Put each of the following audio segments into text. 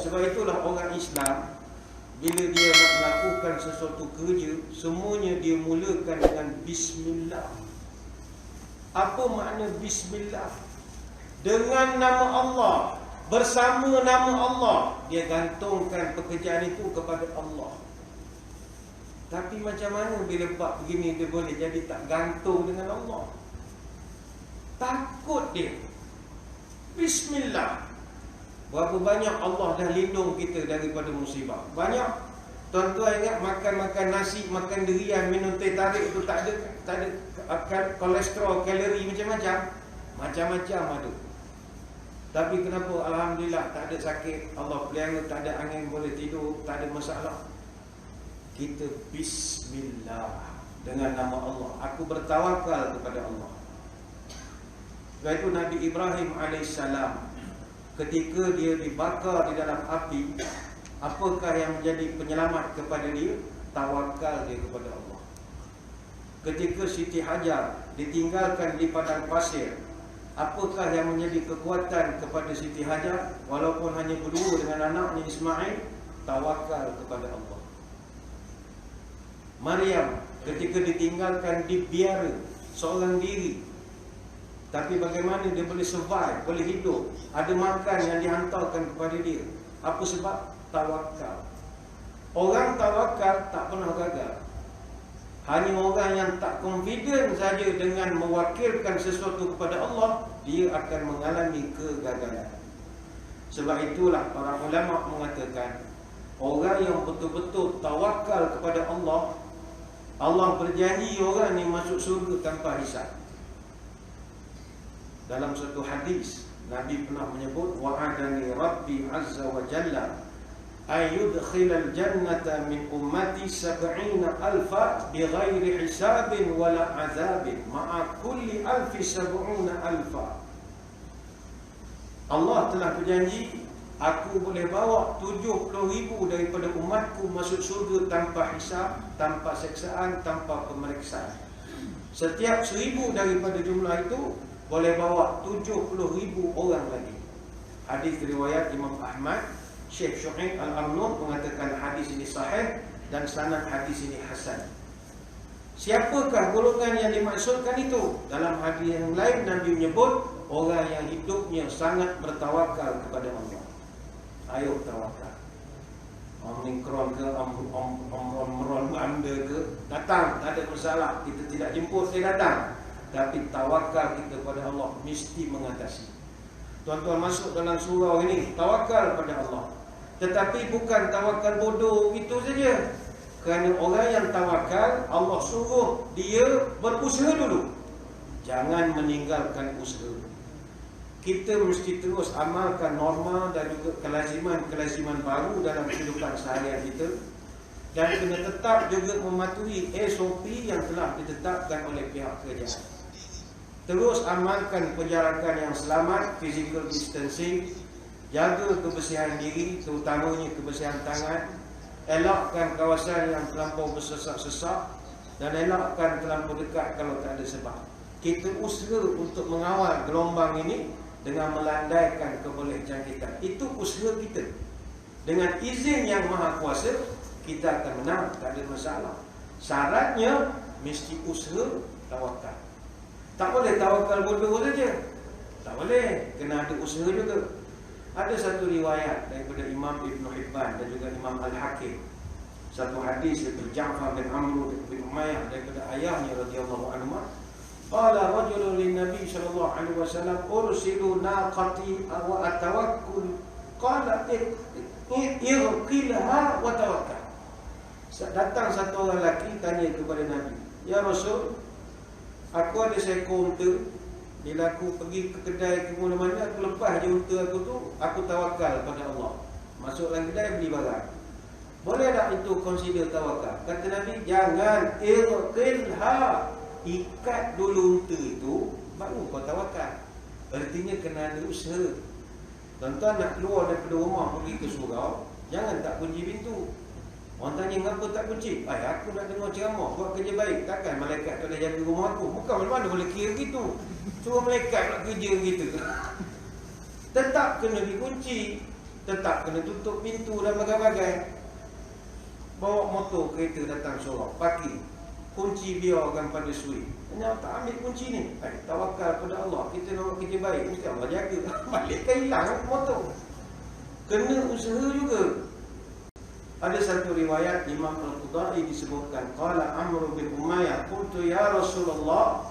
sebab itulah orang Islam bila dia nak melakukan sesuatu kerja, semuanya dia mulakan dengan Bismillah. Apa makna Bismillah? Dengan nama Allah, bersama nama Allah, dia gantungkan pekerjaan itu kepada Allah. Tapi macam mana bila buat begini dia boleh jadi tak gantung dengan Allah? Takut dia. Bismillah. Berapa banyak Allah dah lindung kita daripada musibah. Banyak. Tuan-tuan ingat makan nasi, makan durian, minum teh tarik itu tak ada kolesterol, kalori macam-macam. Macam-macam ada. Tapi kenapa alhamdulillah tak ada sakit, Allah pelihara, tak ada angin, boleh tidur, tak ada masalah. Kita Bismillah dengan nama Allah. Aku bertawakal kepada Allah. Sebab itu Nabi Ibrahim AS ketika dia dibakar di dalam api, apakah yang menjadi penyelamat kepada dia? Tawakal dia kepada Allah. Ketika Siti Hajar ditinggalkan di padang pasir, apakah yang menjadi kekuatan kepada Siti Hajar? Walaupun hanya berdua dengan anaknya Ismail, tawakal kepada Allah. Maryam ketika ditinggalkan di biara seorang diri, tapi bagaimana dia boleh survive, boleh hidup, ada makan yang dihantarkan kepada dia. Apa sebab? Tawakal. Orang tawakal tak pernah gagal. Hanya orang yang tak confident saja dengan mewakilkan sesuatu kepada Allah, dia akan mengalami kegagalan. Sebab itulah para ulama mengatakan, orang yang betul-betul tawakal kepada Allah, Allah berjanji orang ni masuk surga tanpa hisab. Dalam satu hadis, Nabi pernah menyebut, wa'adani Rabbi Azza wa Jalla ayyudkhilal jannata min ummati 70,000 bighairi hisabin wala azabin ma'a kulli alfi 70,000. Allah telah berjanji, aku boleh bawa 70,000 daripada umatku masuk surga tanpa hisab, tanpa seksaan, tanpa pemeriksaan. Setiap 1,000 daripada jumlah itu boleh bawa 70,000 orang lagi. Hadis riwayat Imam Ahmad. Syekh Syuaib Al-Arnaud mengatakan hadis ini sahih dan sanad hadis ini hasan. Siapakah golongan yang dimaksudkan itu? Dalam hadis yang lain Nabi menyebut orang yang hidupnya sangat bertawakal kepada Allah. Ayo tawakal. Omikron ke, Omron anda ke, datang, tak ada masalah. Kita tidak jemput, dia datang. Tapi tawakal kita pada Allah mesti mengatasi. Tuan-tuan masuk dalam surau ini, tawakal pada Allah. Tetapi bukan tawakal bodoh itu saja. Kerana orang yang tawakal, Allah suruh dia berusaha dulu. Jangan meninggalkan usaha. Kita mesti terus amalkan norma dan juga kelaziman baru dalam kehidupan seharian kita. Dan kena tetap juga mematuhi SOP yang telah ditetapkan oleh pihak kerajaan. Terus amalkan penjarakan yang selamat, physical distancing, jaga kebersihan diri, terutamanya kebersihan tangan, elakkan kawasan yang terlampau bersesak-sesak dan elakkan terlampau dekat kalau tak ada sebab. Kita usaha untuk mengawal gelombang ini dengan melandaikan kebolehjangkitan. Itu usaha kita. Dengan izin yang Maha Kuasa, kita akan menang, tak ada masalah. Syaratnya mesti usaha, tawakal. Tak boleh tawakal bodoh saja. Tak boleh, kena ada usaha juga. Ada satu riwayat daripada Imam Ibn Hibban dan juga Imam Al-Hakim. Satu hadis daripada Ja'far bin Amr bin Umayyah daripada ayahnya radhiyallahu anhu. Qala rajulun lin Nabi sallallahu alaihi wasallam, ursilu naqati wa atawakkul. Qala irqilha wa tawakkal. Datang satu orang lelaki tanya kepada Nabi, ya Rasul, aku ada seekor unta. Bila aku pergi ke kedai ke mana-mana, aku lepas je unta aku tu, aku tawakal pada Allah. Masuk dalam kedai beli barang. Boleh tak itu consider tawakal? Kata Nabi, jangan. Irqilha, ikat dulu unta itu, baru kau tawakal. Artinya kena ada usaha. Tuan-tuan nak keluar daripada rumah pergi ke surau, jangan tak kunci pintu. Orang tanya, kenapa tak kunci? Aku nak dengar ceramah, buat kerja baik. Takkan malaikat boleh jaga rumah aku? Bukan mana-mana boleh kira gitu. Suruh malaikat nak kerja gitu. Tetap kena dikunci. tetap kena tutup pintu dan bagai-bagai. Bawa motor, kereta datang sorok, parking, kunci biarkan pada sui. Hanya tak ambil kunci ni. Tawakal pada Allah. Kita nak kerja baik, mesti Allah jaga. Balikkan hilang motor. Kena usaha juga. Ada satu riwayat Imam Al-Qudai disebutkan, qala Amr bin Umayyah, qultu ya Rasulullah,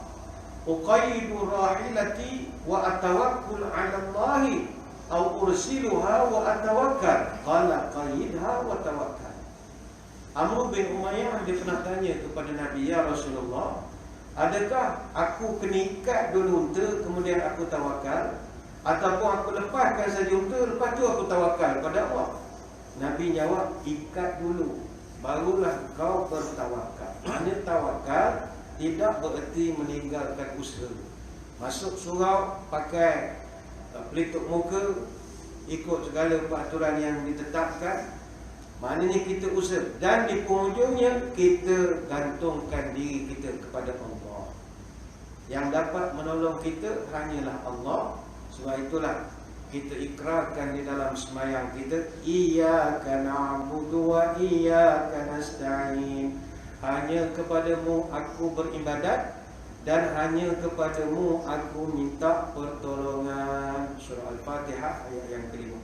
uqayyidu rahilati wa atawakkul 'ala Allah aw ursiluha wa atawakkal. Qala qayyidha wa tawakkal. Amr bin Umayyah dia pernah tanya kepada Nabi, ya Rasulullah, adakah aku kena ikat dulu unta kemudian aku tawakal, ataupun aku lepaskan saja unta lepas tu aku tawakal pada Allah? Nabi jawab, ikat dulu barulah kau bertawakal. Mana tawakal tidak bererti meninggalkan usaha. Masuk surau pakai pelitup muka, ikut segala peraturan yang ditetapkan, maknanya kita usaha. Dan di penghujungnya kita gantungkan diri kita kepada Allah. Yang dapat menolong kita hanyalah Allah. Sebab itulah kita ikrarkan di dalam sembahyang kita, iyyaka na'budu wa iyyaka nasta'in. Hanya kepadamu aku beribadat dan hanya kepadamu aku minta pertolongan. Surah Al-Fatihah ayat yang kelima.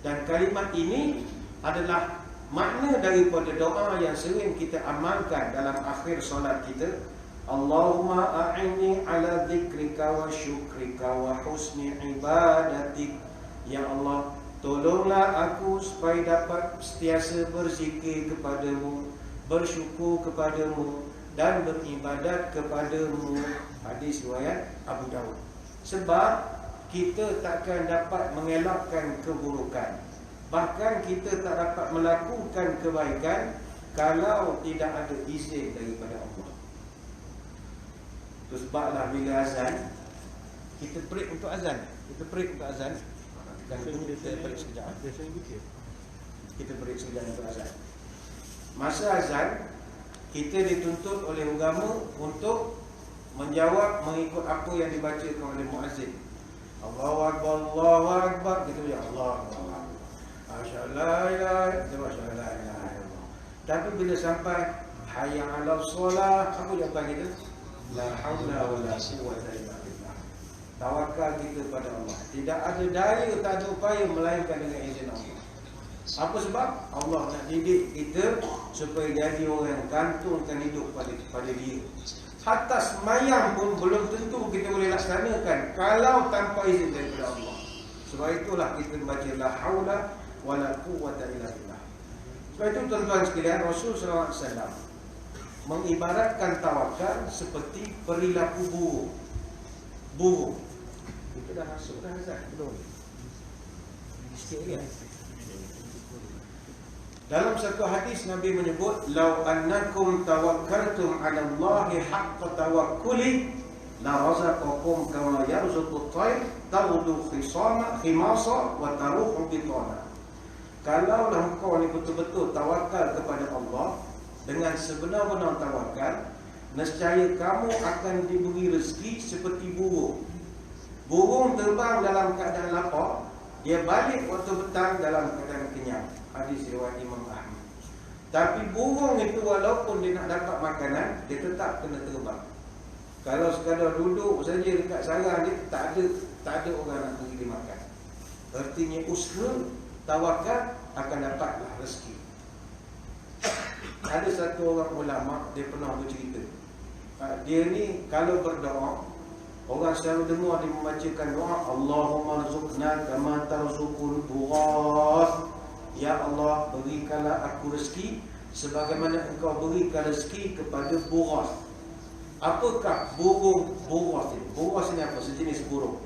Dan kalimat ini adalah makna daripada doa yang sering kita amalkan dalam akhir solat kita. Allahumma a'inni ala dzikrika wa syukrika wa husni ibadatik. Ya Allah, tolonglah aku supaya dapat sentiasa berzikir kepadamu, bersyukur kepadamu dan beribadat kepadamu. Hadis riwayat Abu Dawud. Sebab kita takkan dapat mengelakkan keburukan, bahkan kita tak dapat melakukan kebaikan kalau tidak ada izin daripada Allah. Itu sebablah bila azan, kita break untuk azan. Kita break untuk azan. Dan kita break sekejap. Kita break sekejap untuk azan. Masa azan, kita dituntut oleh agama untuk menjawab mengikut apa yang dibacakan oleh muazzin. Allahu Akbar, Allahu Akbar. Kita ya Allah, Allah. Asyhadu la ilaha illallah. Tapi bila sampai hayya 'alas solah, apa jawapan kita? La haula wala quwwata illa billah. Tawakal kita pada Allah. Tidak ada daya, tak ada upaya melainkan dengan izin Allah. Apa sebab? Allah nak didik kita supaya jadi orang yang gantungkan hidup pada dia. Hatta sembahyang pun belum tentu kita boleh laksanakan kalau tanpa izin daripada Allah. Sebab itulah kita membaca la haula wala quwwata illa billah. Sebab itu tuan-tuan sekalian, Rasulullah SAW mengibaratkan tawakal seperti perilaku burung. Burung itu dah masuk dah azan belum? Sikit lagi. Dalam satu hadis Nabi menyebut, "Lau annakum tawakkaltum 'ala Allahi haqqa tawakkuli la razaqakum kama yarzuqu at-tayr taghdu khimasa wa taruhu bitana." Kalaulah engkau ni betul-betul tawakal kepada Allah dengan sebenar-benar tawakal, nescaya kamu akan diberi rezeki seperti burung. Burung terbang dalam keadaan lapar, dia balik waktu petang dalam keadaan kenyang. Hadis riwayat Imam Ahmad. Tapi burung itu walaupun dia nak dapat makanan, dia tetap kena terbang. Kalau sekadar duduk saja dekat sarang dia, tak ada orang nak beri dia makan. Artinya usaha tawakal akan dapatlah rezeki. Ada satu orang ulama, dia pernah bercerita, dia ni kalau berdoa, orang selalu dengar dia membacakan doa, Allahumma rzuqna kama tarzuqul bughas. Ya Allah, berikanlah aku rezeki sebagaimana engkau berikan rezeki kepada bughas. Apakah burung bughas ini? Bughas ini apa? Sejenis burung.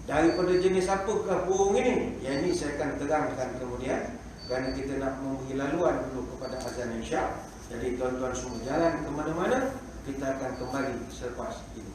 Daripada jenis apakah burung ini? Yang ini saya akan terangkan kemudian, kerana kita nak memberi laluan dulu kepada azan Isya. Jadi tuan-tuan semua jalan ke mana-mana, kita akan kembali selepas ini.